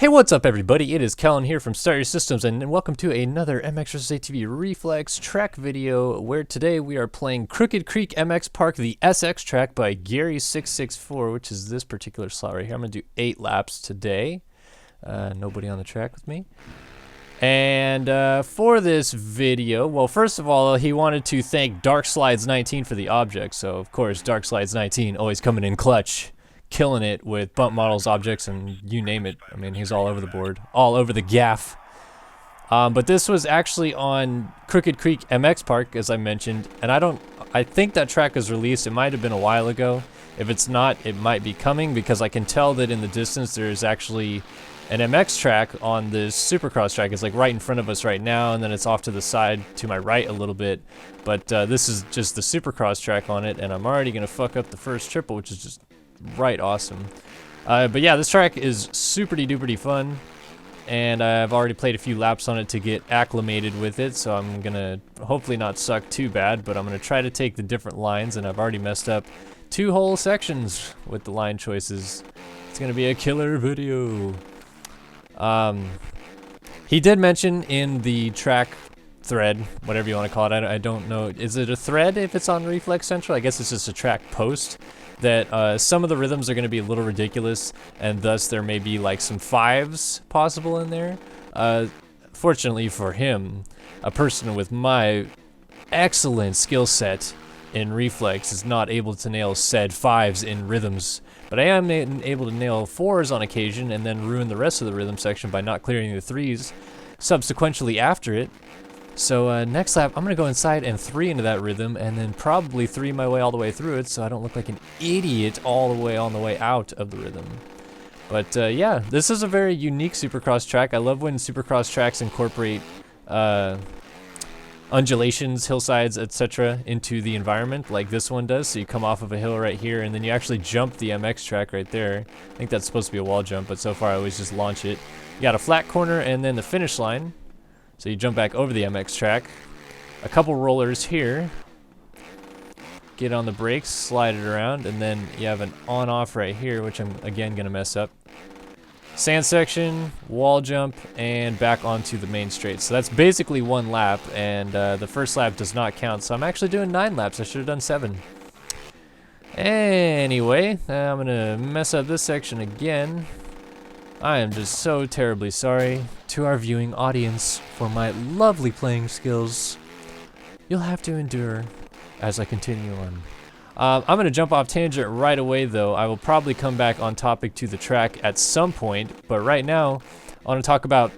Hey, what's up everybody? It is Kellen here from Start Your Systems, and welcome to another MX vs ATV Reflex Track video, where today we are playing Crooked Creek MX Park, the SX track by Gary664, which is this particular slot right here. I'm going to do 8 laps today. Nobody on the track with me. And for this video, well, first of all, he wanted to thank DarkSlides19 for the object, so of course, DarkSlides19 always coming in clutch. Killing it with bump models, objects, and you name it. I mean, he's all over the board, all over the gaff. But this was actually on Crooked Creek MX Park, as I mentioned, and I think that track is released. It might have been a while ago. If it's not, it might be coming, because I can tell that in the distance there's actually an MX track on this Supercross track. It's like right in front of us right now, and then it's off to the side to my right a little bit. But this is just the Supercross track on it, and I'm already gonna fuck up the first triple, which is just right awesome. But yeah, this track is super-duper fun, and I've already played a few laps on it to get acclimated with it, so I'm gonna hopefully not suck too bad, but I'm gonna try to take the different lines, and I've already messed up 2 whole sections with the line choices. It's gonna be a killer video. He did mention in the track thread, whatever you want to call it, I don't know, is it a thread if it's on Reflex Central? I guess it's just a track post, that some of the rhythms are going to be a little ridiculous, and thus there may be like some 5s possible in there. Fortunately for him, a person with my excellent skill set in Reflex is not able to nail said 5s in rhythms, but I am able to nail 4s on occasion and then ruin the rest of the rhythm section by not clearing the 3s subsequently after it. So next lap, I'm going to go inside and 3 into that rhythm, and then probably 3 my way all the way through it, so I don't look like an idiot all the way on the way out of the rhythm. But yeah, this is a very unique Supercross track. I love when Supercross tracks incorporate undulations, hillsides, etc. into the environment, like this one does. So you come off of a hill right here, and then you actually jump the MX track right there. I think that's supposed to be a wall jump, but so far I always just launch it. You got a flat corner and then the finish line. So you jump back over the MX track, a couple rollers here, get on the brakes, slide it around, and then you have an on-off right here, which I'm again gonna mess up. Sand section, wall jump, and back onto the main straight. So that's basically 1 lap, and the first lap does not count, so I'm actually doing 9 laps. I should have done 7. Anyway, I'm gonna mess up this section again. I am just so terribly sorry to our viewing audience for my lovely playing skills. You'll have to endure as I continue on. I'm going to jump off tangent right away, though. I will probably come back on topic to the track at some point, but right now I want to talk about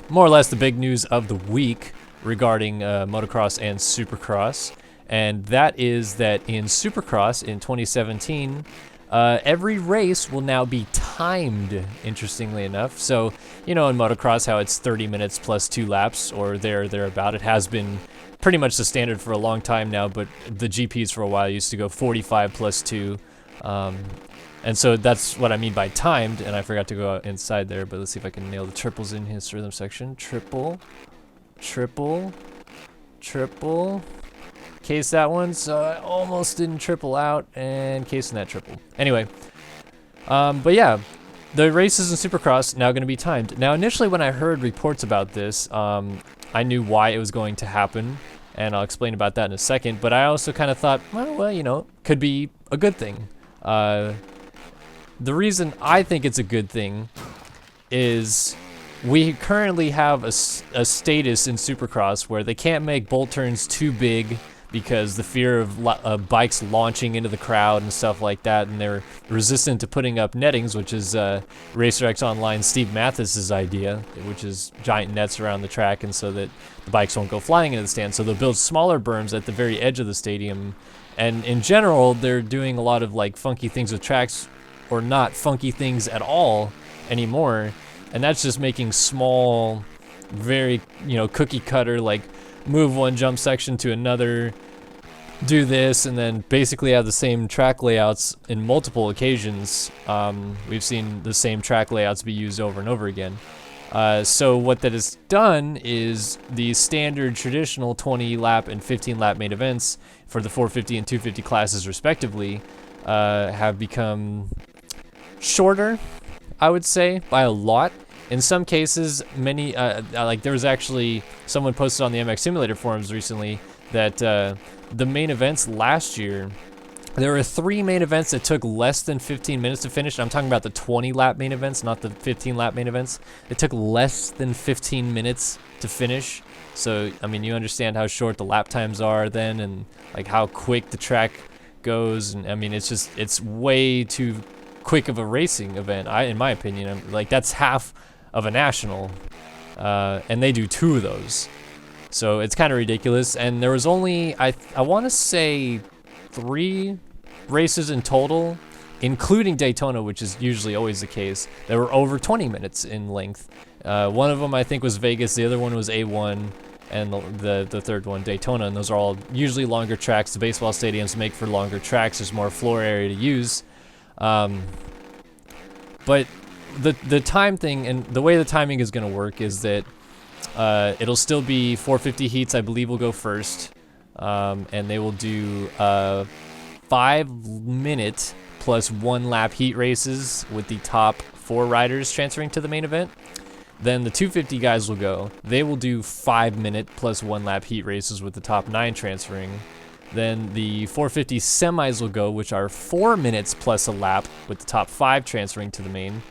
more or less the big news of the week regarding motocross and Supercross, and that is that in Supercross in 2017, every race will now be timed, interestingly enough. So, you know, in motocross, how it's 30 minutes plus 2 laps, or thereabout. It has been pretty much the standard for a long time now, but the GPs for a while used to go 45 plus 2. And so that's what I mean by timed, and I forgot to go out inside there, but let's see if I can nail the triples in his rhythm section. Triple, triple, triple. Case that one, so I almost didn't triple out, and casing that triple. Anyway, but yeah, the races in Supercross now going to be timed. Now, initially when I heard reports about this, I knew why it was going to happen, and I'll explain about that in a second, but I also kind of thought, well, you know, could be a good thing. The reason I think it's a good thing is we currently have a status in Supercross where they can't make bolt turns too big, because the fear of bikes launching into the crowd and stuff like that, and they're resistant to putting up nettings, which is RacerX Online Steve Mathis's idea, which is giant nets around the track, and so that the bikes won't go flying into the stand. So they'll build smaller berms at the very edge of the stadium, and in general, they're doing a lot of like funky things with tracks, or not funky things at all anymore, and that's just making small, very, you know, cookie cutter, like move one jump section to another, do this, and then basically have the same track layouts in multiple occasions. We've seen the same track layouts be used over and over again. So what that has done is the standard traditional 20 lap and 15 lap main events for the 450 and 250 classes respectively have become shorter. I would say, by a lot. In some cases, many, like there was actually someone posted on the MX Simulator forums recently that the main events last year, there were 3 main events that took less than 15 minutes to finish. I'm talking about the 20 lap main events, not the 15 lap main events. It took less than 15 minutes to finish. So, I mean, you understand how short the lap times are then, and like how quick the track goes. And I mean, it's way too quick of a racing event, in my opinion. Like, that's half of a national, and they do 2 of those. So it's kind of ridiculous. And there was only, I want to say 3 races in total, including Daytona, which is usually always the case, that were over 20 minutes in length. One of them I think was Vegas, the other one was A1, and the third one Daytona, and those are all usually longer tracks. The baseball stadiums make for longer tracks, there's more floor area to use. But the time thing, and the way the timing is going to work is that it'll still be 450 heats, I believe, will go first. And they will do 5-minute plus 1 lap heat races with the top 4 riders transferring to the main event. Then the 250 guys will go. They will do 5-minute plus 1 lap heat races with the top 9 transferring. Then the 450 semis will go, which are 4 minutes plus a lap with the top 5 transferring to the main.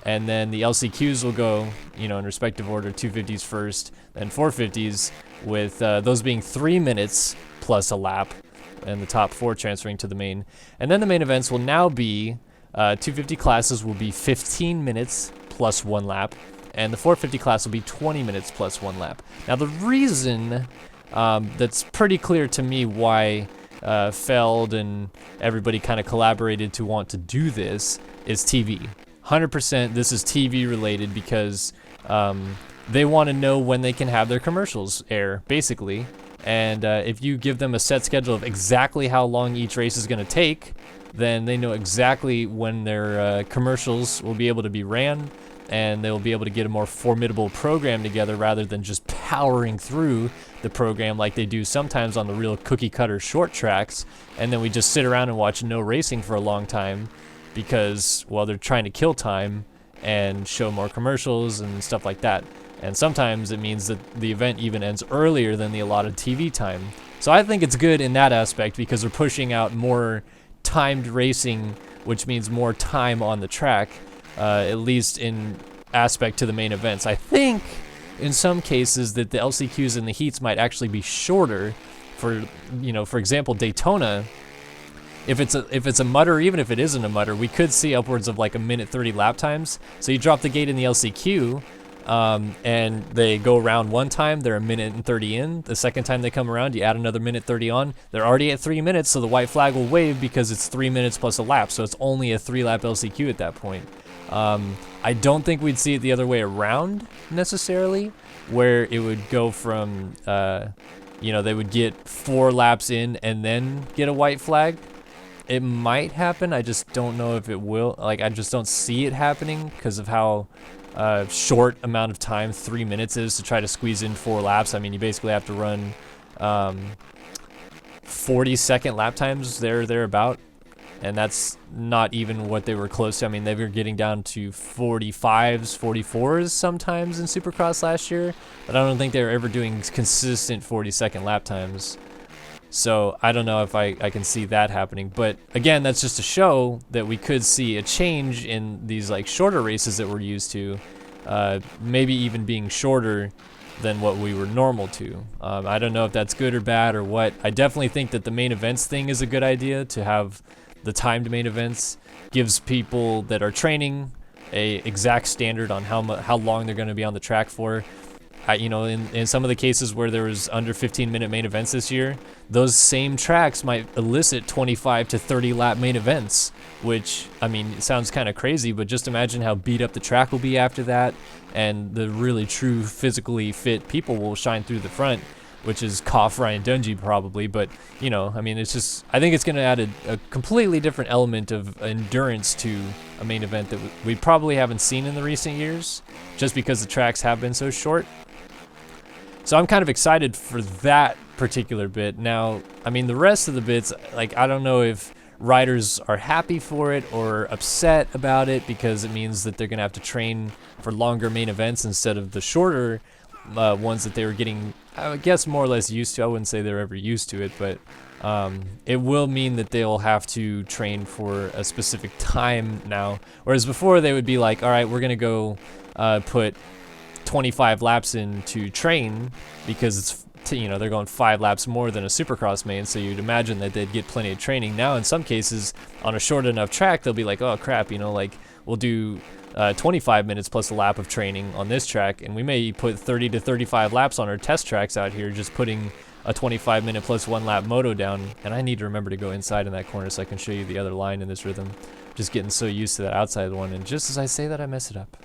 And then the LCQs will go, you know, in respective order, 250s first, then 450s, with those being 3 minutes plus a lap, and the top 4 transferring to the main. And then the main events will now be, 250 classes will be 15 minutes plus 1 lap, and the 450 class will be 20 minutes plus 1 lap. Now the reason that's pretty clear to me why Feld and everybody kind of collaborated to want to do this is TV. 100% this is TV related, because they want to know when they can have their commercials air, basically. And if you give them a set schedule of exactly how long each race is going to take, then they know exactly when their commercials will be able to be ran, and they'll be able to get a more formidable program together rather than just powering through the program like they do sometimes on the real cookie cutter short tracks, and then we just sit around and watch no racing for a long time because, well, they're trying to kill time and show more commercials and stuff like that. And sometimes it means that the event even ends earlier than the allotted TV time. So I think it's good in that aspect because they're pushing out more timed racing, which means more time on the track, at least in aspect to the main events. I think in some cases that the LCQs and the heats might actually be shorter. For, you know, for example, Daytona, if it's a mutter, even if it isn't a mutter, we could see upwards of like 1:30 lap times. So you drop the gate in the LCQ, and they go around one time, they're 1:30 in. The second time they come around, you add another 1:30 on. They're already at 3 minutes, so the white flag will wave because it's 3 minutes plus a lap. So it's only a 3-lap LCQ at that point. I don't think we'd see it the other way around necessarily, where it would go from, you know, they would get 4 laps in and then get a white flag. It might happen, I just don't know if it will. Like, I just don't see it happening because of how short amount of time 3 minutes is to try to squeeze in 4 laps. I mean, you basically have to run 40-second lap times thereabout, and that's not even what they were close to. I mean, they were getting down to 45s, 44s sometimes in Supercross last year, but I don't think they were ever doing consistent 40-second lap times. So I don't know if I can see that happening. But again, that's just to show that we could see a change in these like shorter races that we're used to, maybe even being shorter than what we were normal to. I don't know if that's good or bad or what. I definitely think that the main events thing is a good idea, to have the timed main events. Gives people that are training a exact standard on how long they're going to be on the track for. You know, in some of the cases where there was under 15-minute main events this year, those same tracks might elicit 25 to 30 lap main events, which, I mean, it sounds kind of crazy, but just imagine how beat up the track will be after that, and the really true physically fit people will shine through the front, which is cough Ryan Dungey probably. But, you know, I mean, it's just, I think it's going to add a completely different element of endurance to a main event that we probably haven't seen in the recent years, just because the tracks have been so short. So I'm kind of excited for that particular bit. Now, I mean, the rest of the bits, like, I don't know if riders are happy for it or upset about it because it means that they're going to have to train for longer main events instead of the shorter ones that they were getting, I guess, more or less used to. I wouldn't say they're ever used to it, but it will mean that they'll have to train for a specific time now. Whereas before they would be like, all right, we're going to go put 25 laps in to train because it's, you know, they're going 5 laps more than a Supercross main, so you'd imagine that they'd get plenty of training. Now in some cases on a short enough track they'll be like, oh crap, you know, like we'll do 25 minutes plus a lap of training on this track, and we may put 30 to 35 laps on our test tracks out here just putting a 25-minute plus 1 lap moto down. And I need to remember to go inside in that corner so I can show you the other line in this rhythm. Just getting so used to that outside one, and just as I say that I mess it up.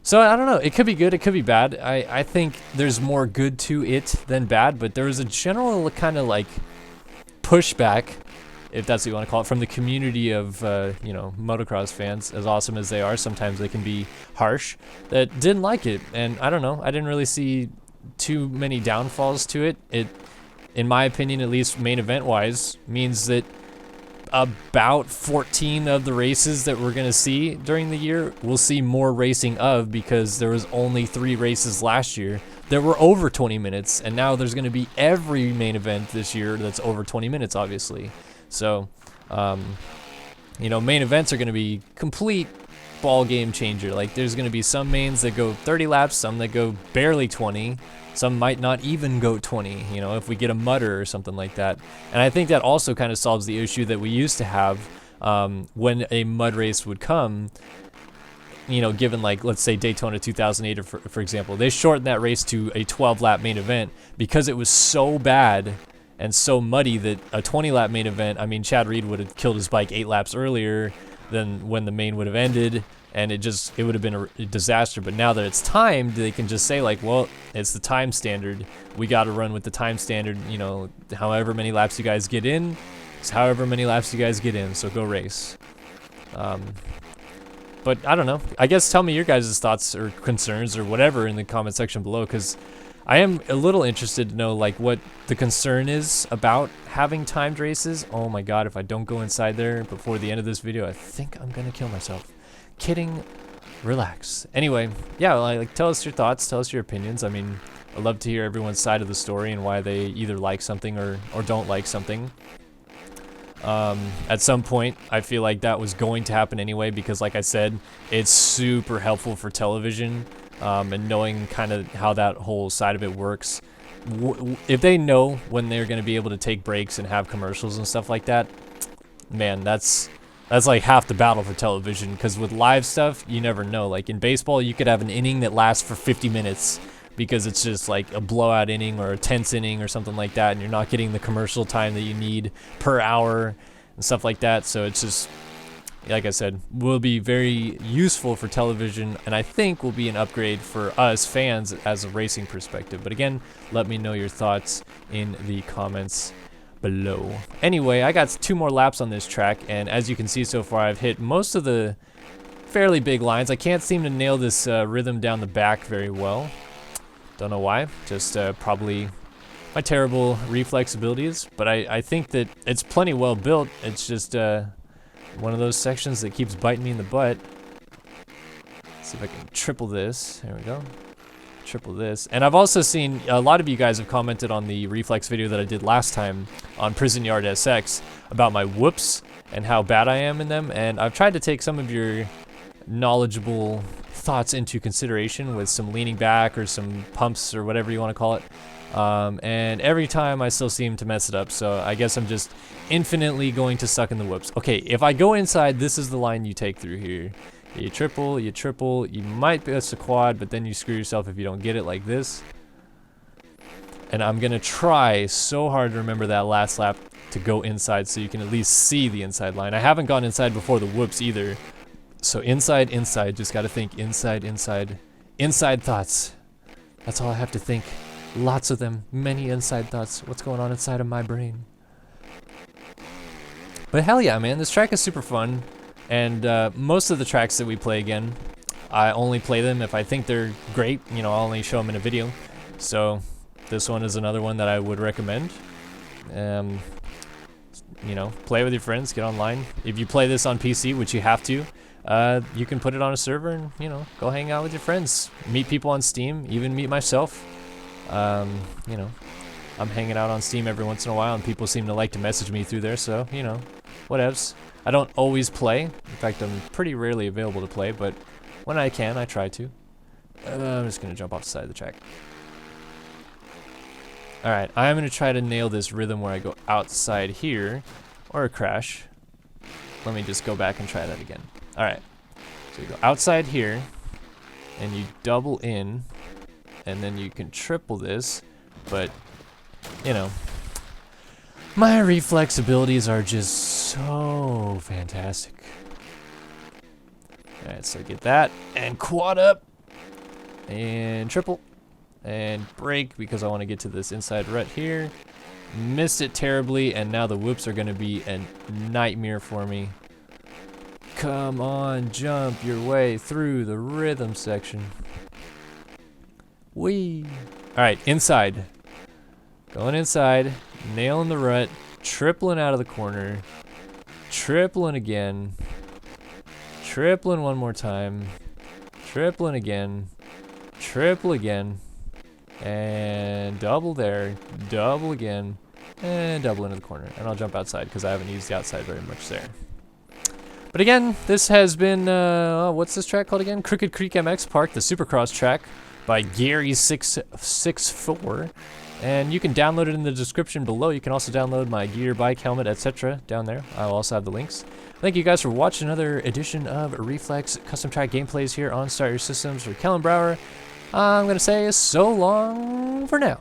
So I don't know, it could be good, it could be bad. I think there's more good to it than bad, but there was a general kind of like pushback, if that's what you want to call it, from the community of you know, motocross fans. As awesome as they are, sometimes they can be harsh, that didn't like it. And I don't know, I didn't really see too many downfalls to it. It, in my opinion, at least main event wise, means that about 14 of the races that we're gonna see during the year we'll see more racing of, because there was only 3 races last year that were over 20 minutes, and now there's gonna be every main event this year that's over 20 minutes, obviously. So you know, main events are gonna be complete ball game changer. Like, there's gonna be some mains that go 30 laps, some that go barely 20, some might not even go 20, you know, if we get a mudder or something like that. And I think that also kind of solves the issue that we used to have when a mud race would come, you know, given, like, let's say Daytona 2008, or for example, they shortened that race to a 12-lap main event because it was so bad and so muddy that a 20-lap main event, I mean, Chad Reed would have killed his bike 8 laps earlier than when the main would have ended, and it would have been a disaster. But now that it's timed, they can just say, like, well, it's the time standard, we got to run with the time standard, you know, however many laps you guys get in, it's however many laps you guys get in, so go race. But I don't know, I guess tell me your guys' thoughts or concerns or whatever in the comment section below, because I am a little interested to know, like, what the concern is about having timed races. Oh my god, if I don't go inside there before the end of this video, I think I'm gonna kill myself. Kidding, relax. Anyway, yeah, like, tell us your thoughts, tell us your opinions. I mean, I'd love to hear everyone's side of the story and why they either like something or don't like something. At some point, I feel like that was going to happen anyway, because like I said, it's super helpful for television, and knowing kind of how that whole side of it works. If they know when they're going to be able to take breaks and have commercials and stuff like that, man, that's like half the battle for television, because with live stuff, you never know. Like in baseball, you could have an inning that lasts for 50 minutes because it's just like a blowout inning or a tense inning or something like that, and you're not getting the commercial time that you need per hour and stuff like that. So it's just, like I said, will be very useful for television, and I think will be an upgrade for us fans as a racing perspective. But again, let me know your thoughts in the comments below. Anyway, I got 2 more laps on this track, and as you can see so far, I've hit most of the fairly big lines. I can't seem to nail this rhythm down the back very well. Don't know why, just probably my terrible reflex abilities, but I think that it's plenty well built. It's just one of those sections that keeps biting me in the butt. Let's see if I can triple this. There we go. Triple this. And I've also seen a lot of you guys have commented on the reflex video that I did last time on Prison Yard SX about my whoops and how bad I am in them, and I've tried to take some of your knowledgeable thoughts into consideration with some leaning back or some pumps or whatever you want to call it, and every time I still seem to mess it up. So I guess I'm just infinitely going to suck in the whoops. Okay, if I go inside, this is the line you take through here. You triple, you might miss a quad, but then you screw yourself if you don't get it like this. And I'm gonna try so hard to remember that last lap to go inside so you can at least see the inside line. I haven't gone inside before the whoops either. So inside, just gotta think inside thoughts. That's all I have to think. Lots of them, many inside thoughts. What's going on inside of my brain? But hell yeah, man, this track is super fun. And most of the tracks that we play again, I only play them if I think they're great. You know, I'll only show them in a video. So this one is another one that I would recommend. you know, play with your friends, get online. If you play this on PC, which you have to, you can put it on a server and, you know, go hang out with your friends. Meet people on Steam, even meet myself. You know, I'm hanging out on Steam every once in a while, and people seem to like to message me through there, so, you know, whatevs. I don't always play. In fact, I'm pretty rarely available to play, but when I can, I try to. I'm just going to jump off the side of the track. Alright, I'm going to try to nail this rhythm where I go outside here, or crash. Let me just go back and try that again. Alright, so you go outside here, and you double in, and then you can triple this, but, you know, my reflex abilities are just so fantastic. Alright, so get that, and quad up, and triple. And brake because I want to get to this inside rut here. Missed it terribly, and now the whoops are going to be a nightmare for me. Come on, jump your way through the rhythm section. Whee! Alright, inside. Going inside, nailing the rut, tripling out of the corner, tripling again, tripling one more time, tripling again, triple again. And double there, double again, and double into the corner. And I'll jump outside because I haven't used the outside very much there. But again, this has been, what's this track called again? Crooked Creek MX Park, the Supercross track by Gary664. And you can download it in the description below. You can also download my gear, bike, helmet, etc. down there. I'll also have the links. Thank you guys for watching another edition of Reflex Custom Track Gameplays here on Start Your Systems for Kellen Brower. I'm going to say so long for now.